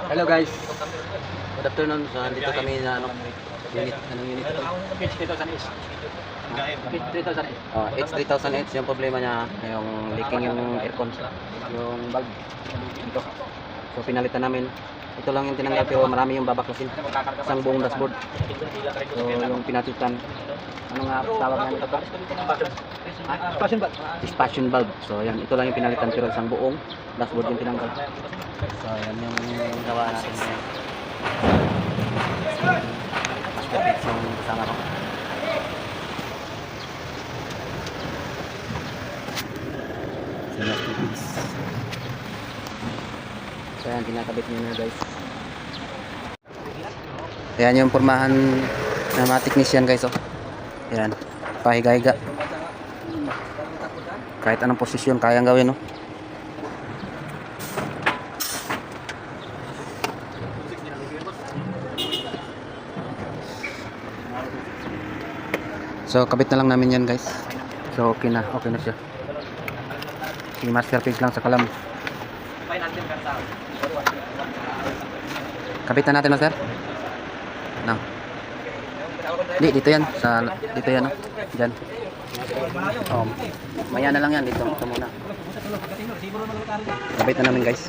Hello guys. Good afternoon. So nandito kami na unit. Anong unit ito? H3000H. H3000H. H3008 yung problema niya, yung leaking yung aircon, yung bulb dito. So pinalitan namin. Ito lang yung tinanggal pero marami yung babaklasin. Isang buong dashboard. So yung pinatitan, ano nga tawag namin ito? Passion bulb. Dispassion bulb. So yan, ito lang yung pinalitan pero isang buong dashboard yung tinanggal. So yan yung gawa natin ngayon. Aspect yung kasama ko. So yan, kinakabit nyo na guys. Ayan yung pormahan ng mga technician guys. Oh. Ayan, pahiga-higa. Kahit anong posisyon kayang gawin. Oh. So kabit na lang namin yan guys. So okay na siya. Si masterpiece lang sa kalam. Kabit na natin, master. No. Di, dito yan. Dito yan, no? Diyan. Maya na lang yan. Dito muna. Kabit na namin, guys.